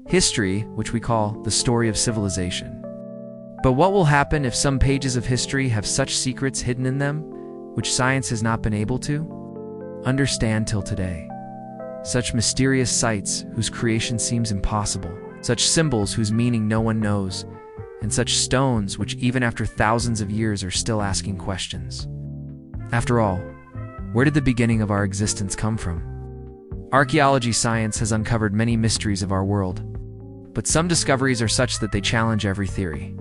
history, which we call the story of civilization. But what will happen if some pages of history have such secrets hidden in them, which science has not been able to understand till today? Such mysterious sites whose creation seems impossible, such symbols whose meaning no one knows, and such stones which even after thousands of years are still asking questions. After all, where did the beginning of our existence come from? Archaeology science has uncovered many mysteries of our world, but some discoveries are such that they challenge every theory.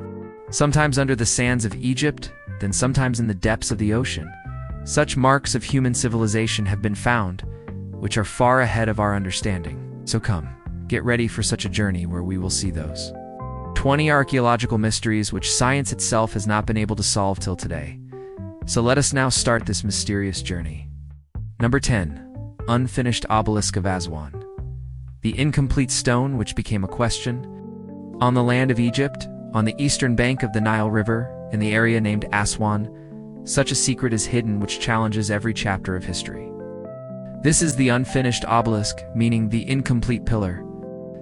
Sometimes under the sands of Egypt, then sometimes in the depths of the ocean, such marks of human civilization have been found, which are far ahead of our understanding. So come, get ready for such a journey where we will see those 20 archaeological mysteries which science itself has not been able to solve till today. So let us now start this mysterious journey. Number 10. Unfinished Obelisk of Aswan. The incomplete stone which became a question. On the land of Egypt, on the eastern bank of the Nile River, in the area named Aswan, such a secret is hidden which challenges every chapter of history. This is the unfinished obelisk, meaning the incomplete pillar.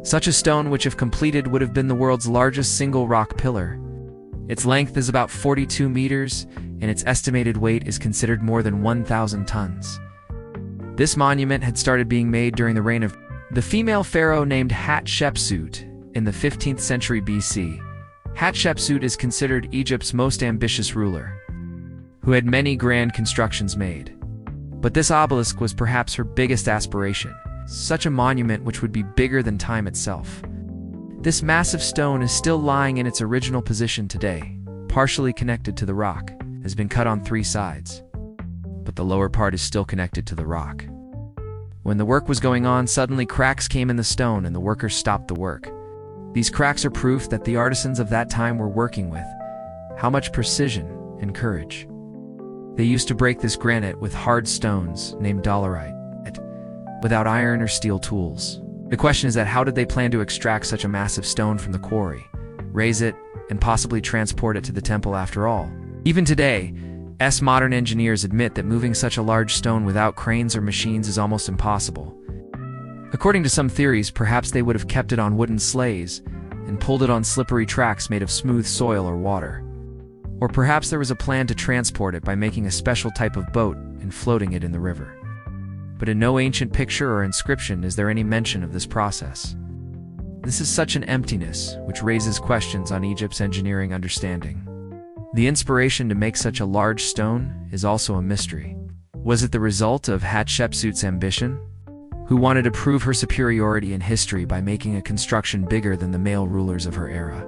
Such a stone which if completed would have been the world's largest single rock pillar. Its length is about 42 meters, and its estimated weight is considered more than 1,000 tons. This monument had started being made during the reign of the female pharaoh named Hatshepsut in the 15th century BC. Hatshepsut is considered Egypt's most ambitious ruler, who had many grand constructions made. But this obelisk was perhaps her biggest aspiration, such a monument which would be bigger than time itself. This massive stone is still lying in its original position today, partially connected to the rock, has been cut on 3 sides. But the lower part is still connected to the rock. When the work was going on, suddenly cracks came in the stone and the workers stopped the work. These cracks are proof that the artisans of that time were working with how much precision and courage. They used to break this granite with hard stones named dolerite, without iron or steel tools. The question is that how did they plan to extract such a massive stone from the quarry, raise it, and possibly transport it to the temple after all? Even today, modern engineers admit that moving such a large stone without cranes or machines is almost impossible. According to some theories, perhaps they would have kept it on wooden sleighs and pulled it on slippery tracks made of smooth soil or water. Or perhaps there was a plan to transport it by making a special type of boat and floating it in the river. But in no ancient picture or inscription is there any mention of this process. This is such an emptiness which raises questions on Egypt's engineering understanding. The inspiration to make such a large stone is also a mystery. Was it the result of Hatshepsut's ambition, who wanted to prove her superiority in history by making a construction bigger than the male rulers of her era?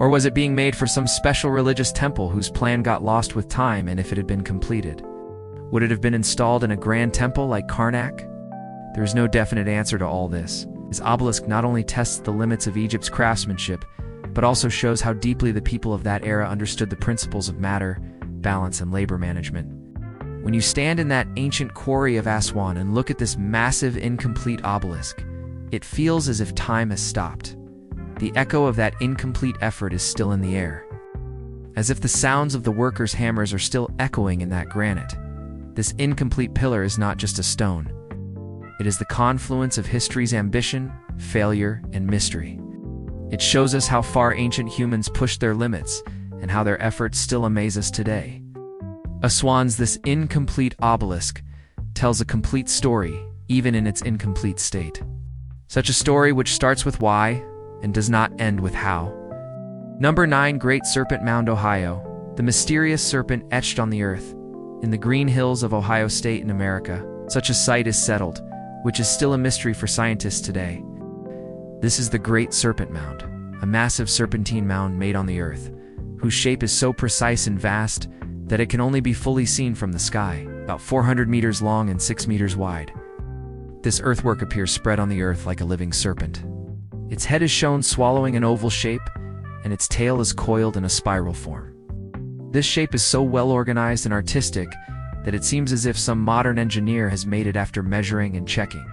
Or was it being made for some special religious temple whose plan got lost with time, and if it had been completed, would it have been installed in a grand temple like Karnak? There is no definite answer to all this. This obelisk not only tests the limits of Egypt's craftsmanship, but also shows how deeply the people of that era understood the principles of matter, balance, and labor management. When you stand in that ancient quarry of Aswan and look at this massive incomplete obelisk, it feels as if time has stopped. The echo of that incomplete effort is still in the air, as if the sounds of the workers' hammers are still echoing in that granite. This incomplete pillar is not just a stone. It is the confluence of history's ambition, failure, and mystery. It shows us how far ancient humans pushed their limits and how their efforts still amaze us today. Aswan's this incomplete obelisk tells a complete story, even in its incomplete state. Such a story which starts with why and does not end with how. Number 9. Great Serpent Mound, Ohio. The mysterious serpent etched on the earth. In the green hills of Ohio State in America, such a site is settled, which is still a mystery for scientists today. This is the Great Serpent Mound, a massive serpentine mound made on the earth, whose shape is so precise and vast that it can only be fully seen from the sky, about 400 meters long and 6 meters wide. This earthwork appears spread on the earth like a living serpent. Its head is shown swallowing an oval shape, and its tail is coiled in a spiral form. This shape is so well organized and artistic that it seems as if some modern engineer has made it after measuring and checking.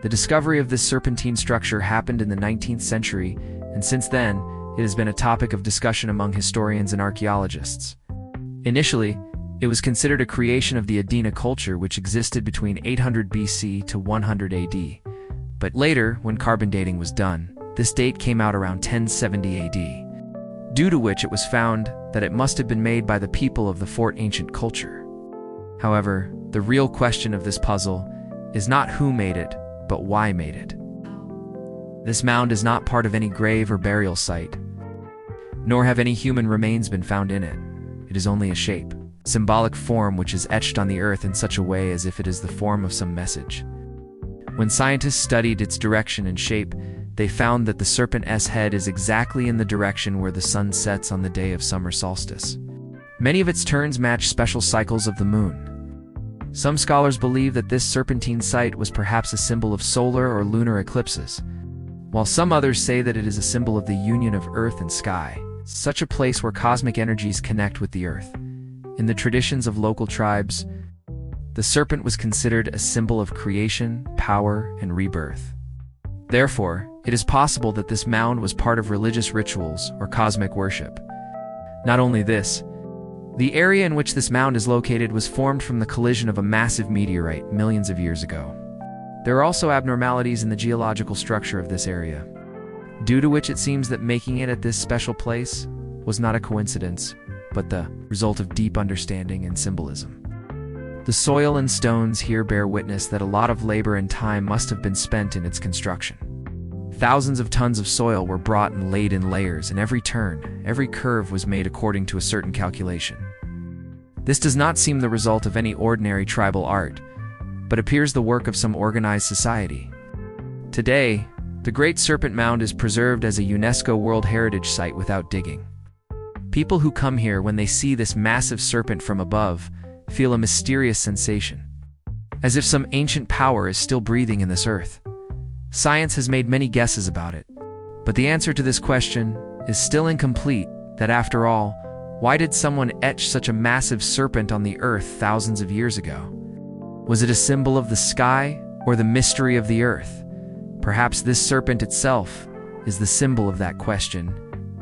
The discovery of this serpentine structure happened in the 19th century, and since then, it has been a topic of discussion among historians and archaeologists. Initially, it was considered a creation of the Adena culture which existed between 800 BC to 100 AD. But later, when carbon dating was done, this date came out around 1070 AD, due to which it was found that it must have been made by the people of the Fort Ancient culture. However, the real question of this puzzle is not who made it, but why made it. This mound is not part of any grave or burial site, nor have any human remains been found in it. It is only a shape, symbolic form which is etched on the earth in such a way as if it is the form of some message. When scientists studied its direction and shape, they found that the serpent's head is exactly in the direction where the sun sets on the day of summer solstice. Many of its turns match special cycles of the moon. Some scholars believe that this serpentine site was perhaps a symbol of solar or lunar eclipses, while some others say that it is a symbol of the union of earth and sky, such a place where cosmic energies connect with the earth. In the traditions of local tribes, the serpent was considered a symbol of creation, power, and rebirth. Therefore, it is possible that this mound was part of religious rituals or cosmic worship. Not only this, the area in which this mound is located was formed from the collision of a massive meteorite millions of years ago. There are also abnormalities in the geological structure of this area, due to which it seems that making it at this special place was not a coincidence, but the result of deep understanding and symbolism. The soil and stones here bear witness that a lot of labor and time must have been spent in its construction. Thousands of tons of soil were brought and laid in layers, and every turn, every curve was made according to a certain calculation. This does not seem the result of any ordinary tribal art, but appears the work of some organized society. Today, the Great Serpent Mound is preserved as a UNESCO World Heritage Site without digging. People who come here, when they see this massive serpent from above, feel a mysterious sensation, as if some ancient power is still breathing in this earth. Science has made many guesses about it, but the answer to this question is still incomplete. That after all, why did someone etch such a massive serpent on the earth thousands of years ago? Was it a symbol of the sky or the mystery of the earth? Perhaps this serpent itself is the symbol of that question,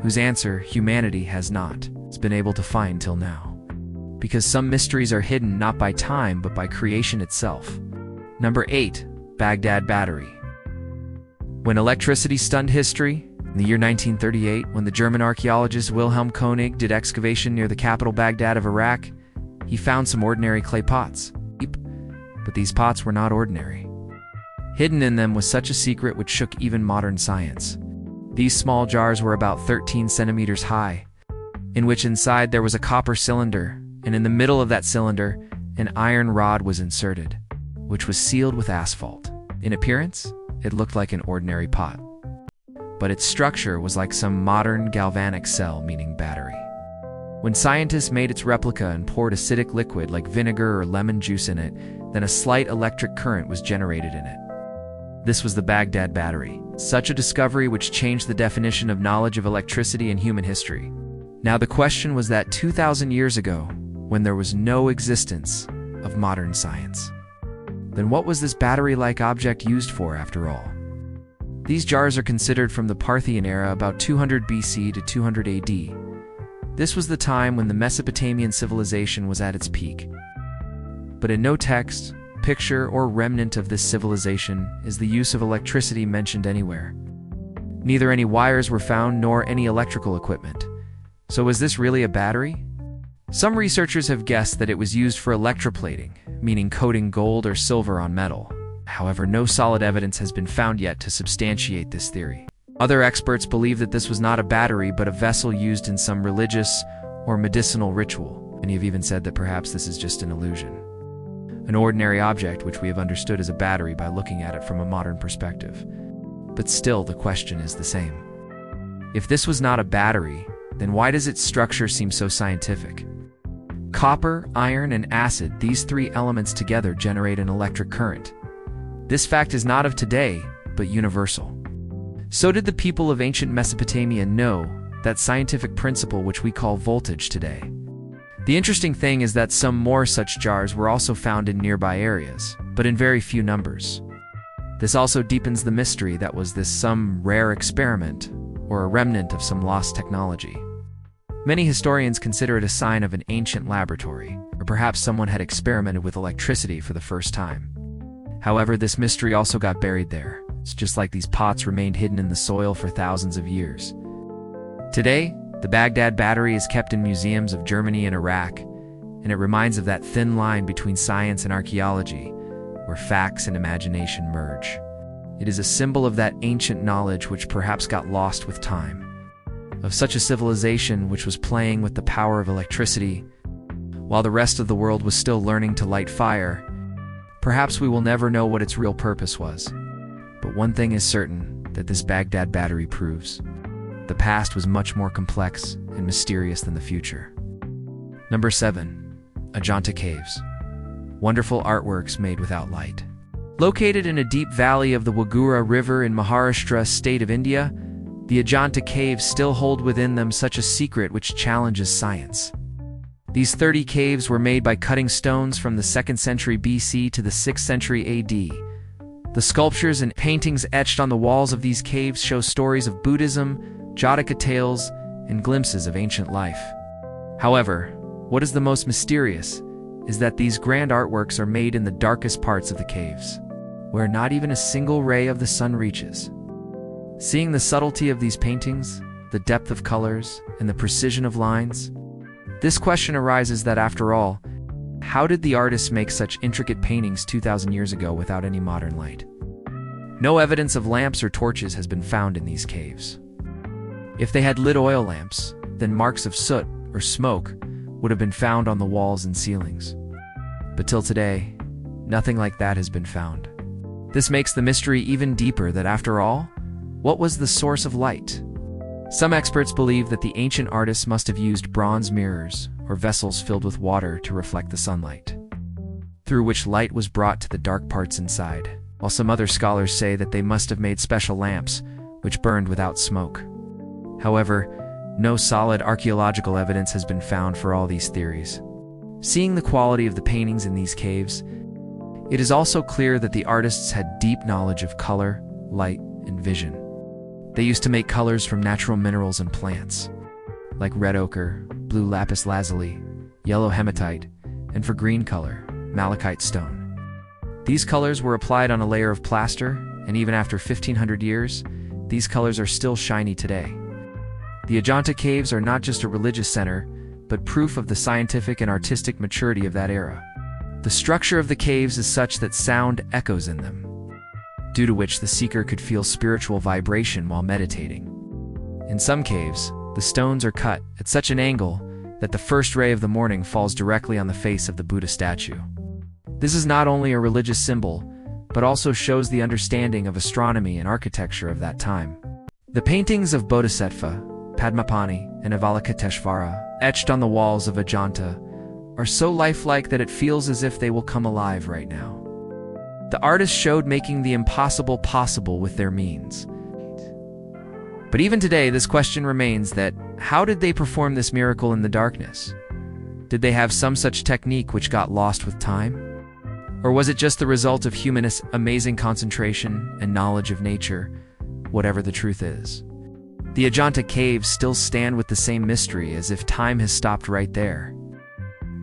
whose answer humanity has not been able to find till now. Because some mysteries are hidden not by time but by creation itself. Number 8. Baghdad Battery. When electricity stunned history, in the year 1938, when the German archaeologist Wilhelm Koenig did excavation near the capital Baghdad of Iraq, he found some ordinary clay pots. But these pots were not ordinary. Hidden in them was such a secret which shook even modern science. These small jars were about 13 centimeters high, in which inside there was a copper cylinder, and in the middle of that cylinder, an iron rod was inserted, which was sealed with asphalt. In appearance, it looked like an ordinary pot, but its structure was like some modern galvanic cell, meaning battery. When scientists made its replica and poured acidic liquid like vinegar or lemon juice in it, then a slight electric current was generated in it. This was the Baghdad Battery, such a discovery which changed the definition of knowledge of electricity in human history. Now the question was that 2,000 years ago, when there was no existence of modern science, then what was this battery-like object used for after all? These jars are considered from the Parthian era, about 200 BC to 200 AD. This was the time when the Mesopotamian civilization was at its peak. But in no text, picture, or remnant of this civilization is the use of electricity mentioned anywhere. Neither any wires were found nor any electrical equipment. So was this really a battery? Some researchers have guessed that it was used for electroplating, meaning coating gold or silver on metal. However, no solid evidence has been found yet to substantiate this theory. Other experts believe that this was not a battery but a vessel used in some religious or medicinal ritual. Many have even said that perhaps this is just an illusion, an ordinary object which we have understood as a battery by looking at it from a modern perspective. But still, the question is the same. If this was not a battery, then why does its structure seem so scientific? Copper, iron, and acid, these three elements together generate an electric current. This fact is not of today, but universal. So did the people of ancient Mesopotamia know that scientific principle which we call voltage today. The interesting thing is that some more such jars were also found in nearby areas, but in very few numbers. This also deepens the mystery that was this some rare experiment or a remnant of some lost technology. Many historians consider it a sign of an ancient laboratory, or perhaps someone had experimented with electricity for the first time. However, this mystery also got buried there, It's just like these pots remained hidden in the soil for thousands of years. Today, the Baghdad Battery is kept in museums of Germany and Iraq, and it reminds of that thin line between science and archaeology, where facts and imagination merge. It is a symbol of that ancient knowledge which perhaps got lost with time, of such a civilization which was playing with the power of electricity, while the rest of the world was still learning to light fire. Perhaps we will never know what its real purpose was. But one thing is certain that this Baghdad Battery proves: the past was much more complex and mysterious than the future. Number 7. Ajanta Caves. Wonderful artworks made without light. Located in a deep valley of the Wagura River in Maharashtra state of India, the Ajanta Caves still hold within them such a secret which challenges science. These 30 caves were made by cutting stones from the 2nd century BC to the 6th century AD. The sculptures and paintings etched on the walls of these caves show stories of Buddhism, Jataka tales, and glimpses of ancient life. However, what is the most mysterious is that these grand artworks are made in the darkest parts of the caves, where not even a single ray of the sun reaches. Seeing the subtlety of these paintings, the depth of colors, and the precision of lines, this question arises that after all, how did the artists make such intricate paintings 2,000 years ago without any modern light? No evidence of lamps or torches has been found in these caves. If they had lit oil lamps, then marks of soot or smoke would have been found on the walls and ceilings. But till today, nothing like that has been found. This makes the mystery even deeper that after all, what was the source of light? Some experts believe that the ancient artists must have used bronze mirrors or vessels filled with water to reflect the sunlight, through which light was brought to the dark parts inside, while some other scholars say that they must have made special lamps which burned without smoke. However, no solid archaeological evidence has been found for all these theories. Seeing the quality of the paintings in these caves, it is also clear that the artists had deep knowledge of color, light, and vision. They used to make colors from natural minerals and plants, like red ochre, blue lapis lazuli, yellow hematite, and for green color, malachite stone. These colors were applied on a layer of plaster, and even after 1,500 years, these colors are still shiny today. The Ajanta Caves are not just a religious center, but proof of the scientific and artistic maturity of that era. The structure of the caves is such that sound echoes in them, due to which the seeker could feel spiritual vibration while meditating. In some caves, the stones are cut at such an angle that the first ray of the morning falls directly on the face of the Buddha statue. This is not only a religious symbol, but also shows the understanding of astronomy and architecture of that time. The paintings of Bodhisattva, Padmapani, and Avalokiteshvara, etched on the walls of Ajanta, are so lifelike that it feels as if they will come alive right now. The artists showed making the impossible possible with their means. But even today, this question remains that how did they perform this miracle in the darkness? Did they have some such technique which got lost with time? Or was it just the result of humanists' amazing concentration and knowledge of nature, whatever the truth is? The Ajanta Caves still stand with the same mystery as if time has stopped right there.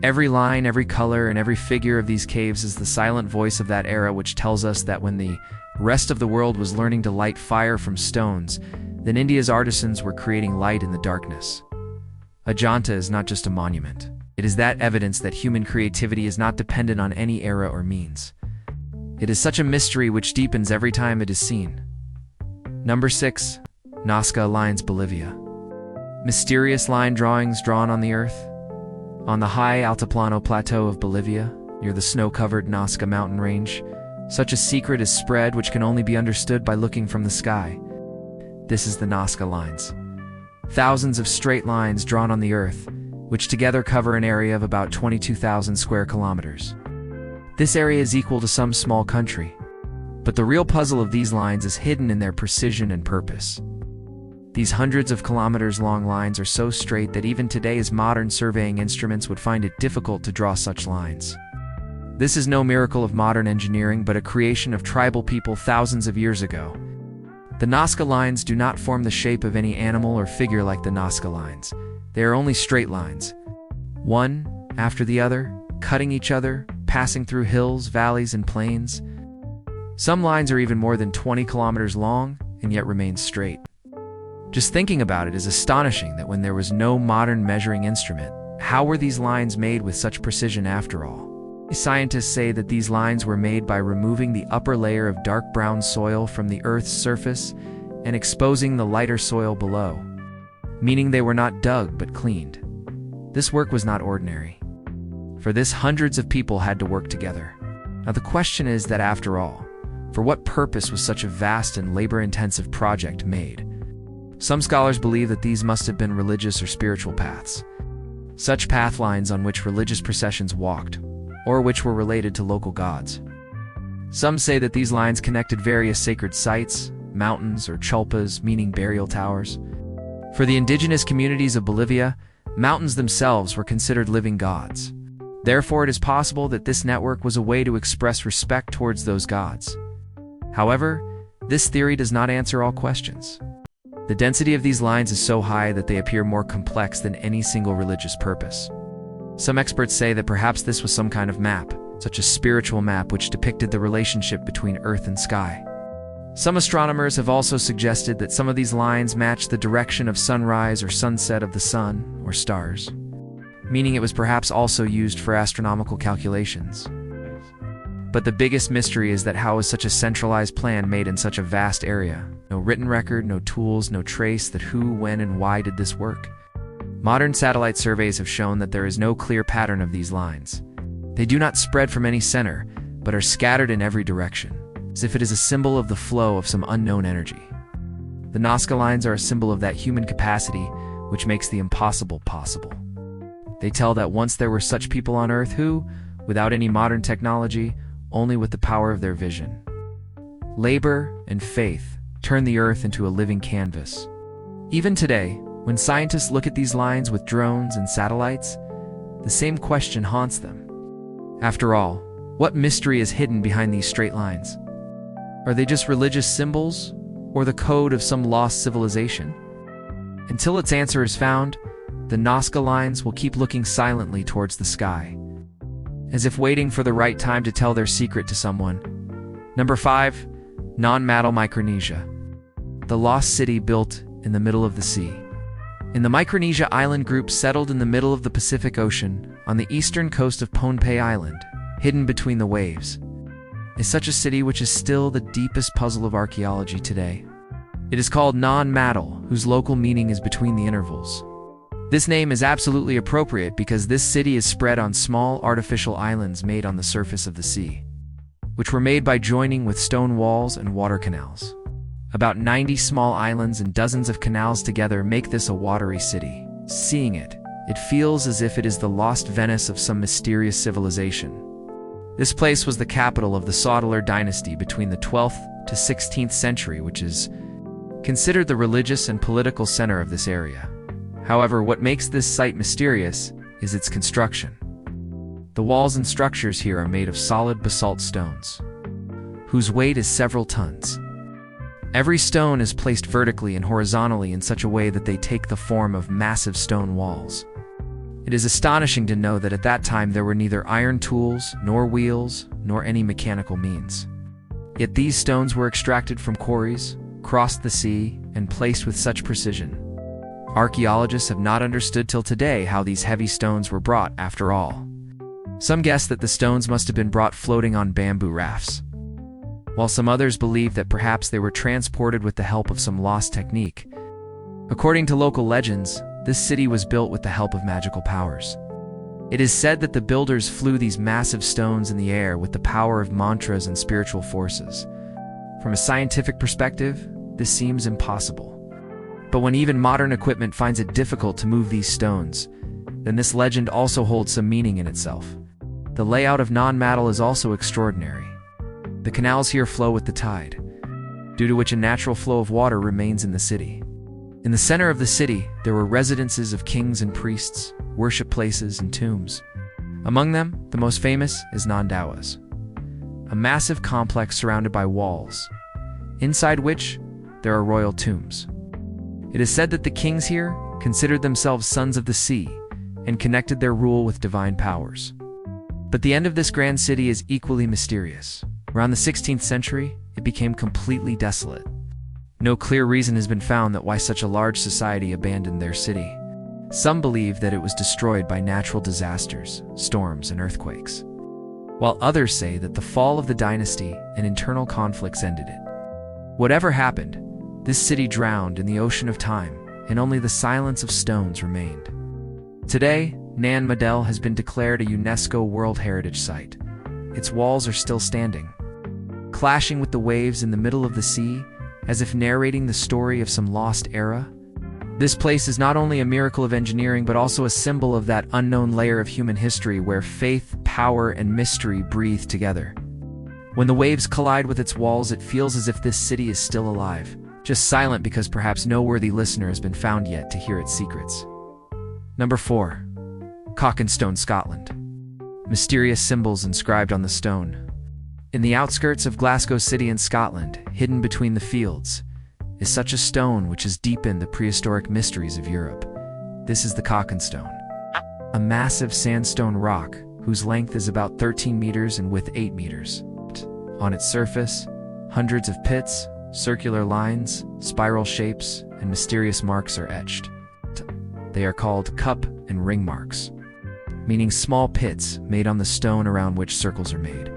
Every line, every color, and every figure of these caves is the silent voice of that era which tells us that when the rest of the world was learning to light fire from stones, then India's artisans were creating light in the darkness. Ajanta is not just a monument. It is that evidence that human creativity is not dependent on any era or means. It is such a mystery which deepens every time it is seen. Number 6. Nazca Lines, Bolivia. Mysterious line drawings drawn on the earth. On the high Altiplano Plateau of Bolivia, near the snow-covered Nazca mountain range, such a secret is spread which can only be understood by looking from the sky. This is the Nazca Lines. Thousands of straight lines drawn on the earth, which together cover an area of about 22,000 square kilometers. This area is equal to some small country. But the real puzzle of these lines is hidden in their precision and purpose. These hundreds of kilometers-long lines are so straight that even today's modern surveying instruments would find it difficult to draw such lines. This is no miracle of modern engineering, but a creation of tribal people thousands of years ago. The Nazca lines do not form the shape of any animal or figure like the Nazca lines. They are only straight lines, one after the other, cutting each other, passing through hills, valleys, and plains. Some lines are even more than 20 kilometers long and yet remain straight. Just thinking about it is astonishing that when there was no modern measuring instrument, how were these lines made with such precision after all? Scientists say that these lines were made by removing the upper layer of dark brown soil from the Earth's surface and exposing the lighter soil below, meaning they were not dug but cleaned. This work was not ordinary. For this, hundreds of people had to work together. Now the question is that after all, for what purpose was such a vast and labor-intensive project made? Some scholars believe that these must have been religious or spiritual paths, such path lines on which religious processions walked, or which were related to local gods. Some say that these lines connected various sacred sites, mountains, or chulpas, meaning burial towers. For the indigenous communities of Bolivia, mountains themselves were considered living gods. Therefore, it is possible that this network was a way to express respect towards those gods. However, this theory does not answer all questions. The density of these lines is so high that they appear more complex than any single religious purpose. Some experts say that perhaps this was some kind of map, such a spiritual map which depicted the relationship between earth and sky. Some astronomers have also suggested that some of these lines match the direction of sunrise or sunset of the sun or stars, meaning it was perhaps also used for astronomical calculations. But the biggest mystery is that how was such a centralized plan made in such a vast area? No written record, no tools, no trace that who, when, and why did this work? Modern satellite surveys have shown that there is no clear pattern of these lines. They do not spread from any center, but are scattered in every direction, as if it is a symbol of the flow of some unknown energy. The Nazca lines are a symbol of that human capacity which makes the impossible possible. They tell that once there were such people on Earth who, without any modern technology, only with the power of their vision, labor, and faith, turn the Earth into a living canvas. Even today, when scientists look at these lines with drones and satellites, the same question haunts them. After all, what mystery is hidden behind these straight lines? Are they just religious symbols, or the code of some lost civilization? Until its answer is found, the Nazca lines will keep looking silently towards the sky, as if waiting for the right time to tell their secret to someone. Number 5. Non-Metal Micronesia. The lost city built in the middle of the sea. In the Micronesia island group settled in the middle of the Pacific Ocean, on the eastern coast of Pohnpei Island, hidden between the waves, is such a city which is still the deepest puzzle of archaeology today. It is called Non-Metal, whose local meaning is between the intervals. This name is absolutely appropriate because this city is spread on small artificial islands made on the surface of the sea, which were made by joining with stone walls and water canals. About 90 small islands and dozens of canals together make this a watery city. Seeing it, it feels as if it is the lost Venice of some mysterious civilization. This place was the capital of the Sodalor dynasty between the 12th to 16th century, which is considered the religious and political center of this area. However, what makes this site mysterious is its construction. The walls and structures here are made of solid basalt stones, whose weight is several tons. Every stone is placed vertically and horizontally in such a way that they take the form of massive stone walls. It is astonishing to know that at that time there were neither iron tools, nor wheels, nor any mechanical means. Yet these stones were extracted from quarries, crossed the sea, and placed with such precision. Archaeologists have not understood till today how these heavy stones were brought after all. Some guess that the stones must have been brought floating on bamboo rafts, while some others believe that perhaps they were transported with the help of some lost technique. According to local legends, this city was built with the help of magical powers. It is said that the builders flew these massive stones in the air with the power of mantras and spiritual forces. From a scientific perspective, this seems impossible. But when even modern equipment finds it difficult to move these stones, then this legend also holds some meaning in itself. The layout of Non-Metal is also extraordinary. The canals here flow with the tide, due to which a natural flow of water remains in the city. In the center of the city, there were residences of kings and priests, worship places, and tombs. Among them, the most famous is Nandawas, a massive complex surrounded by walls, inside which there are royal tombs. It is said that the kings here considered themselves sons of the sea and connected their rule with divine powers. But the end of this grand city is equally mysterious. Around the 16th century, it became completely desolate. No clear reason has been found that why such a large society abandoned their city. Some believe that it was destroyed by natural disasters, storms, and earthquakes, while others say that the fall of the dynasty and internal conflicts ended it. Whatever happened, this city drowned in the ocean of time, and only the silence of stones remained. Today, Nan Madol has been declared a UNESCO World Heritage Site. Its walls are still standing, clashing with the waves in the middle of the sea, as if narrating the story of some lost era. This place is not only a miracle of engineering, but also a symbol of that unknown layer of human history where faith, power, and mystery breathe together. When the waves collide with its walls, it feels as if this city is still alive, just silent because perhaps no worthy listener has been found yet to hear its secrets. Number 4. Cockenstone, Scotland. Mysterious symbols inscribed on the stone. In the outskirts of Glasgow City in Scotland, hidden between the fields, is such a stone which has deepened the prehistoric mysteries of Europe. This is the Cockenstone, a massive sandstone rock whose length is about 13 meters and width 8 meters. On its surface, hundreds of pits, circular lines, spiral shapes, and mysterious marks are etched. They are called cup and ring marks, meaning small pits made on the stone around which circles are made.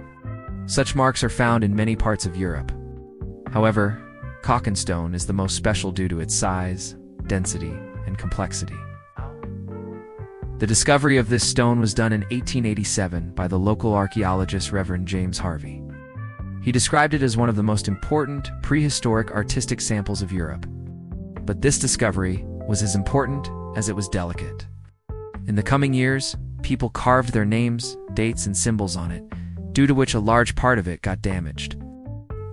Such marks are found in many parts of Europe. However, Cockenstone is the most special due to its size, density, and complexity. The discovery of this stone was done in 1887 by the local archaeologist Reverend James Harvey. He described it as one of the most important prehistoric artistic samples of Europe. But this discovery was as important as it was delicate. In the coming years, people carved their names, dates, and symbols on it, due to which a large part of it got damaged.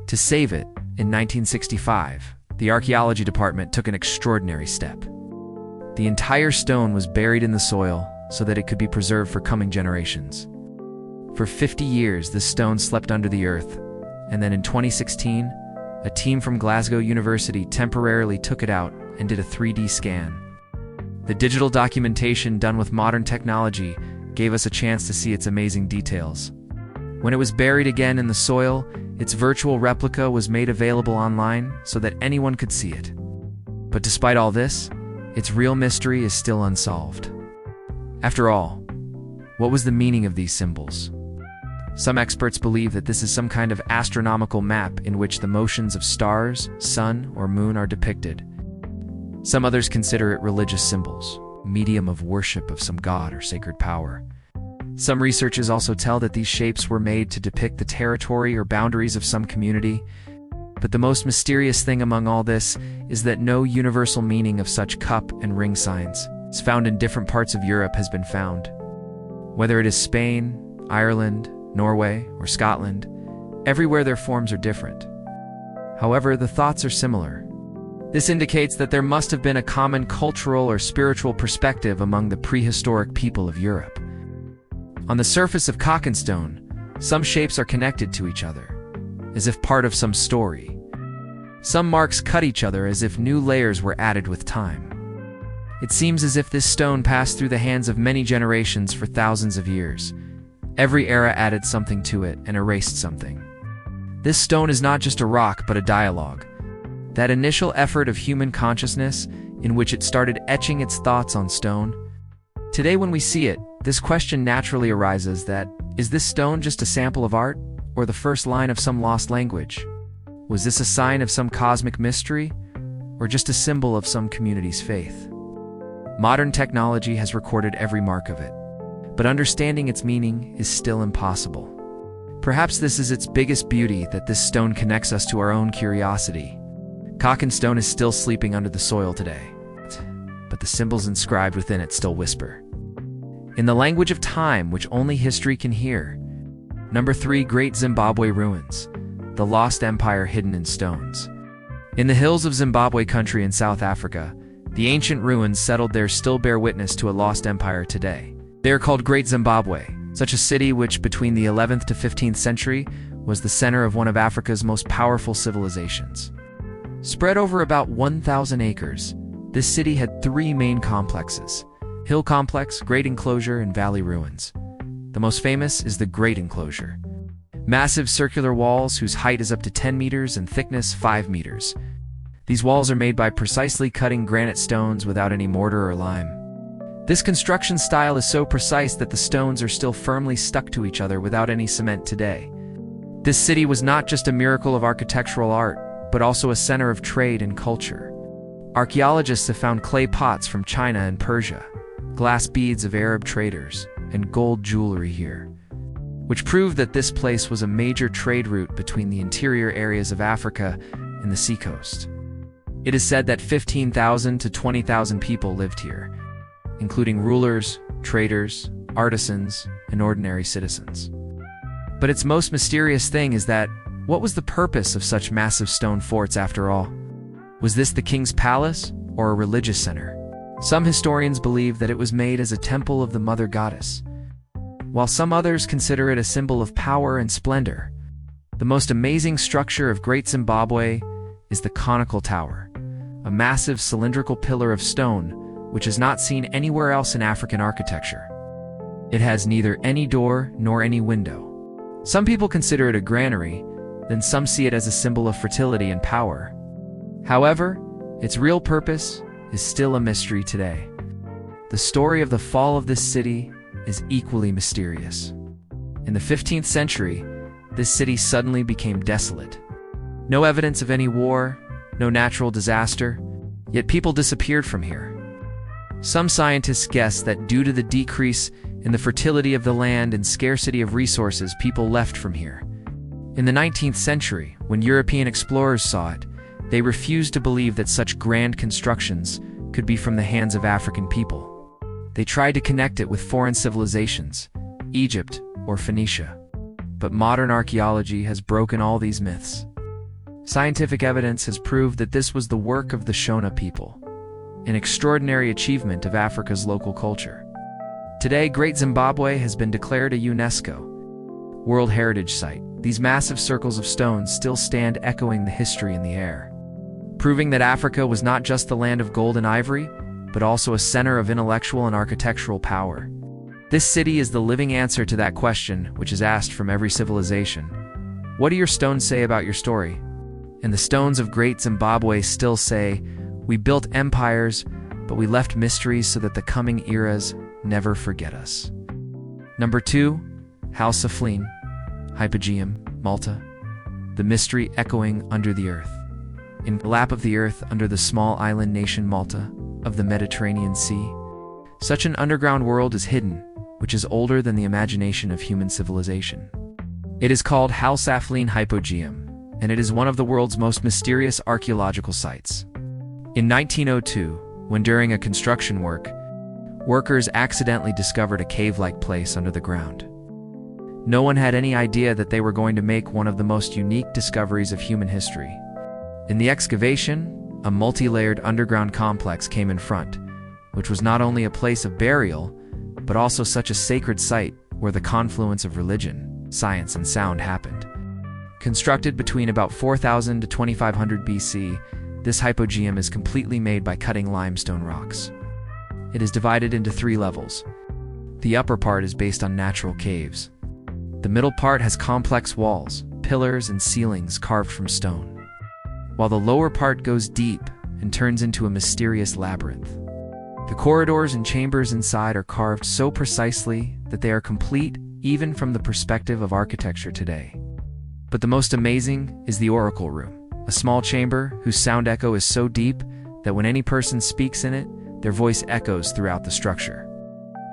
To save it, in 1965, the archaeology department took an extraordinary step. The entire stone was buried in the soil so that it could be preserved for coming generations. For 50 years, this stone slept under the earth, and then in 2016, a team from Glasgow University temporarily took it out and did a 3D scan. The digital documentation done with modern technology gave us a chance to see its amazing details. When it was buried again in the soil, its virtual replica was made available online so that anyone could see it. But despite all this, its real mystery is still unsolved. After all, what was the meaning of these symbols? Some experts believe that this is some kind of astronomical map in which the motions of stars, sun, or moon are depicted. Some others consider it religious symbols, medium of worship of some god or sacred power. Some researchers also tell that these shapes were made to depict the territory or boundaries of some community. But the most mysterious thing among all this is that no universal meaning of such cup and ring signs found in different parts of Europe has been found. Whether it is Spain, Ireland, Norway, or Scotland, everywhere their forms are different. However, the thoughts are similar. This indicates that there must have been a common cultural or spiritual perspective among the prehistoric people of Europe. On the surface of Cockenstone, some shapes are connected to each other, as if part of some story. Some marks cut each other as if new layers were added with time. It seems as if this stone passed through the hands of many generations for thousands of years. Every era added something to it and erased something. This stone is not just a rock, but a dialogue. That initial effort of human consciousness in which it started etching its thoughts on stone. Today when we see it, this question naturally arises that, is this stone just a sample of art, or the first line of some lost language? Was this a sign of some cosmic mystery, or just a symbol of some community's faith? Modern technology has recorded every mark of it, but understanding its meaning is still impossible. Perhaps this is its biggest beauty, that this stone connects us to our own curiosity. Cockenstone is still sleeping under the soil today, but the symbols inscribed within it still whisper, in the language of time which only history can hear. Number 3. Great Zimbabwe Ruins, the lost empire hidden in stones. In the hills of Zimbabwe country in South Africa, the ancient ruins settled there still bear witness to a lost empire today. They are called Great Zimbabwe, such a city which between the 11th to 15th century was the center of one of Africa's most powerful civilizations. Spread over about 1,000 acres, this city had 3 main complexes: Hill Complex, Great Enclosure, and Valley Ruins. The most famous is the Great Enclosure. Massive circular walls whose height is up to 10 meters and thickness 5 meters. These walls are made by precisely cutting granite stones without any mortar or lime. This construction style is so precise that the stones are still firmly stuck to each other without any cement today. This city was not just a miracle of architectural art, but also a center of trade and culture. Archaeologists have found clay pots from China and Persia, glass beads of Arab traders, and gold jewelry here, which prove that this place was a major trade route between the interior areas of Africa and the seacoast. It is said that 15,000 to 20,000 people lived here, including rulers, traders, artisans, and ordinary citizens. But its most mysterious thing is that, what was the purpose of such massive stone forts after all? Was this the king's palace or a religious center? Some historians believe that it was made as a temple of the mother goddess, while some others consider it a symbol of power and splendor. The most amazing structure of Great Zimbabwe is the conical tower, a massive cylindrical pillar of stone which is not seen anywhere else in African architecture. It has neither any door nor any window. Some people consider it a granary, then some see it as a symbol of fertility and power. However, its real purpose is still a mystery today. The story of the fall of this city is equally mysterious. In the 15th century, this city suddenly became desolate. No evidence of any war, no natural disaster, yet people disappeared from here. Some scientists guess that due to the decrease in the fertility of the land and scarcity of resources, people left from here. In the 19th century, when European explorers saw it, they refused to believe that such grand constructions could be from the hands of African people. They tried to connect it with foreign civilizations, Egypt or Phoenicia. But modern archaeology has broken all these myths. Scientific evidence has proved that this was the work of the Shona people, an extraordinary achievement of Africa's local culture. Today, Great Zimbabwe has been declared a UNESCO World Heritage Site. These massive circles of stone still stand echoing the history in the air, proving that Africa was not just the land of gold and ivory, but also a center of intellectual and architectural power. This city is the living answer to that question, which is asked from every civilization. What do your stones say about your story? And the stones of Great Zimbabwe still say, we built empires, but we left mysteries so that the coming eras never forget us. Number 2, House of Fleen, Hypogeum, Malta. The mystery echoing under the earth. In the lap of the earth under the small island nation Malta of the Mediterranean Sea, such an underground world is hidden, which is older than the imagination of human civilization. It is called House of Fleen Hypogeum, and it is one of the world's most mysterious archaeological sites. In 1902, when during a construction work, workers accidentally discovered a cave-like place under the ground. No one had any idea that they were going to make one of the most unique discoveries of human history. In the excavation, a multi-layered underground complex came in front, which was not only a place of burial, but also such a sacred site where the confluence of religion, science, and sound happened. Constructed between about 4000 to 2500 BC, this hypogeum is completely made by cutting limestone rocks. It is divided into 3 levels. The upper part is based on natural caves. The middle part has complex walls, pillars, and ceilings carved from stone, while the lower part goes deep and turns into a mysterious labyrinth. The corridors and chambers inside are carved so precisely that they are complete even from the perspective of architecture today. But the most amazing is the oracle room, a small chamber whose sound echo is so deep that when any person speaks in it, their voice echoes throughout the structure.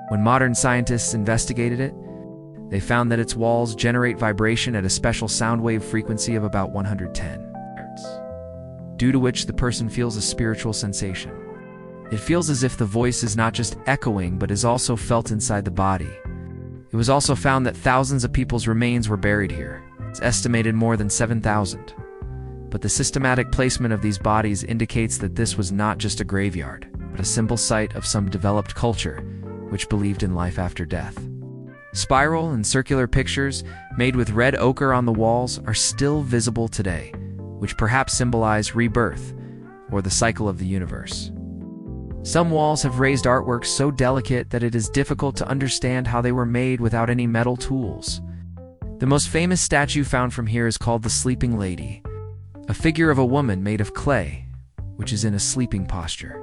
When modern scientists investigated it, they found that its walls generate vibration at a special sound wave frequency of about 110 Hz, due to which the person feels a spiritual sensation. It feels as if the voice is not just echoing but is also felt inside the body. It was also found that thousands of people's remains were buried here. It's estimated more than 7,000. But the systematic placement of these bodies indicates that this was not just a graveyard, but a simple site of some developed culture which believed in life after death. Spiral and circular pictures made with red ochre on the walls are still visible today, which perhaps symbolize rebirth or the cycle of the universe. Some walls have raised artwork so delicate that it is difficult to understand how they were made without any metal tools. The most famous statue found from here is called the Sleeping Lady, a figure of a woman made of clay, which is in a sleeping posture.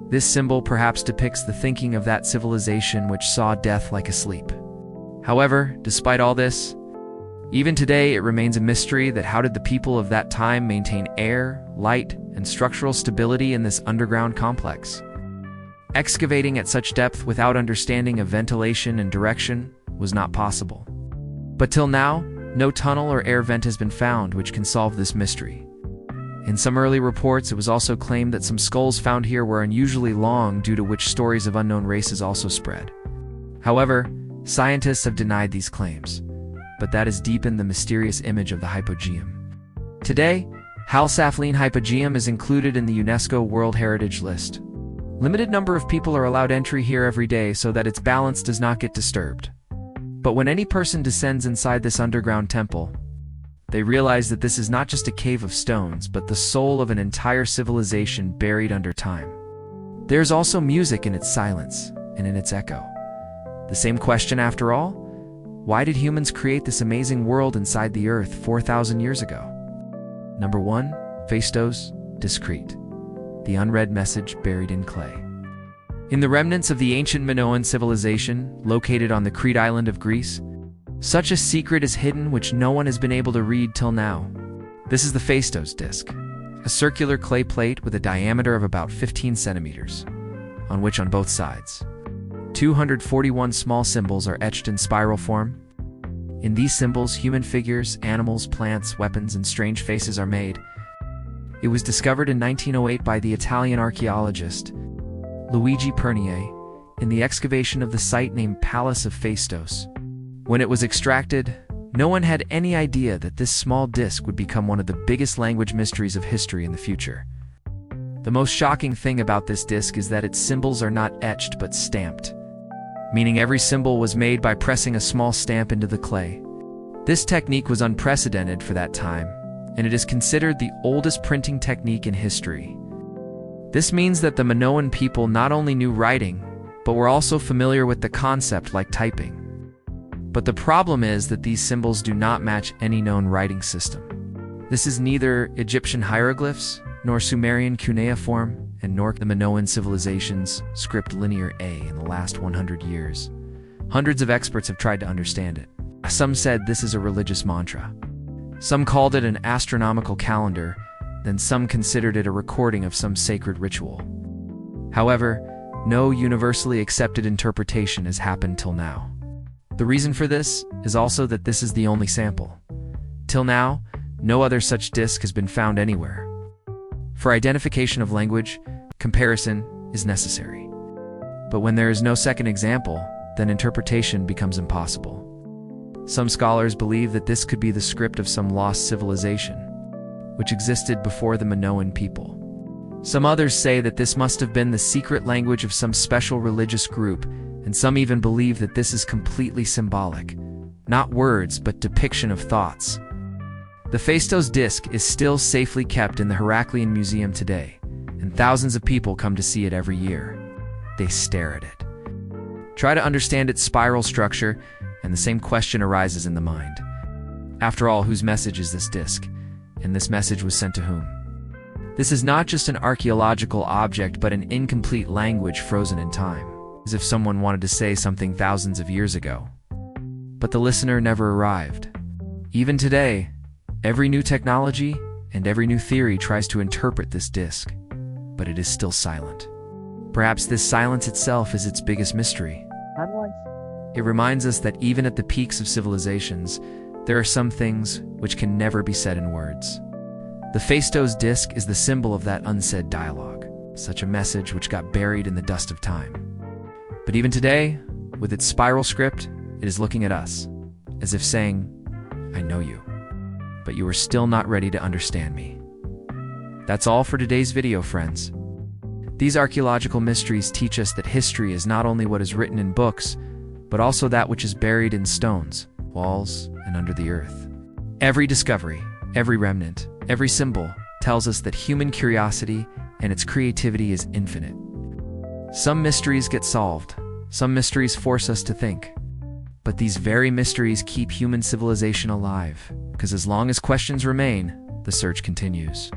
This symbol perhaps depicts the thinking of that civilization which saw death like a sleep. However, despite all this, even today it remains a mystery that how did the people of that time maintain air, light, and structural stability in this underground complex? Excavating at such depth without understanding of ventilation and direction was not possible. But till now, no tunnel or air vent has been found which can solve this mystery. In some early reports, it was also claimed that some skulls found here were unusually long, due to which stories of unknown races also spread. However, scientists have denied these claims, but that has deepened the mysterious image of the hypogeum. Today, Halsafline hypogeum is included in the UNESCO World Heritage List. Limited number of people are allowed entry here every day so that its balance does not get disturbed. But when any person descends inside this underground temple, they realize that this is not just a cave of stones, but the soul of an entire civilization buried under time. There's also music in its silence and in its echo. The same question after all: why did humans create this amazing world inside the earth 4,000 years ago? Number 1. Phaistos, discrete. The unread message buried in clay. In the remnants of the ancient Minoan civilization, located on the Crete island of Greece, such a secret is hidden which no one has been able to read till now. This is the Phaistos disc, a circular clay plate with a diameter of about 15 centimeters, on which on both sides 241 small symbols are etched in spiral form. In these symbols, human figures, animals, plants, weapons, and strange faces are made. It was discovered in 1908 by the Italian archaeologist Luigi Pernier in the excavation of the site named Palace of Phaistos. When it was extracted, no one had any idea that this small disc would become one of the biggest language mysteries of history in the future. The most shocking thing about this disc is that its symbols are not etched but stamped, meaning every symbol was made by pressing a small stamp into the clay. This technique was unprecedented for that time, and it is considered the oldest printing technique in history. This means that the Minoan people not only knew writing, but were also familiar with the concept like typing. But the problem is that these symbols do not match any known writing system. This is neither Egyptian hieroglyphs, nor Sumerian cuneiform, and nor the Minoan civilization's script linear A in the last 100 years. Hundreds of experts have tried to understand it. Some said this is a religious mantra. Some called it an astronomical calendar, then some considered it a recording of some sacred ritual. However, no universally accepted interpretation has happened till now. The reason for this is also that this is the only sample. Till now, no other such disc has been found anywhere. For identification of language, comparison is necessary. But when there is no second example, then interpretation becomes impossible. Some scholars believe that this could be the script of some lost civilization, which existed before the Minoan people. Some others say that this must have been the secret language of some special religious group, and some even believe that this is completely symbolic, not words but depiction of thoughts. The Phaistos disc is still safely kept in the Heraklion Museum today, and thousands of people come to see it every year. They stare at it, try to understand its spiral structure, and the same question arises in the mind. After all, whose message is this disc? And this message was sent to whom? This is not just an archaeological object, but an incomplete language frozen in time, as if someone wanted to say something thousands of years ago. But the listener never arrived. Even today, every new technology and every new theory tries to interpret this disc, but it is still silent. Perhaps this silence itself is its biggest mystery. It reminds us that even at the peaks of civilizations, there are some things which can never be said in words. The Phaistos disc is the symbol of that unsaid dialogue, such a message which got buried in the dust of time. But even today, with its spiral script, it is looking at us, as if saying, "I know you, but you are still not ready to understand me." That's all for today's video, friends. These archaeological mysteries teach us that history is not only what is written in books, but also that which is buried in stones, walls, and under the earth. Every discovery, every remnant, every symbol tells us that human curiosity and its creativity is infinite. Some mysteries get solved, some mysteries force us to think, But these very mysteries keep human civilization alive, because as long as questions remain, the search continues.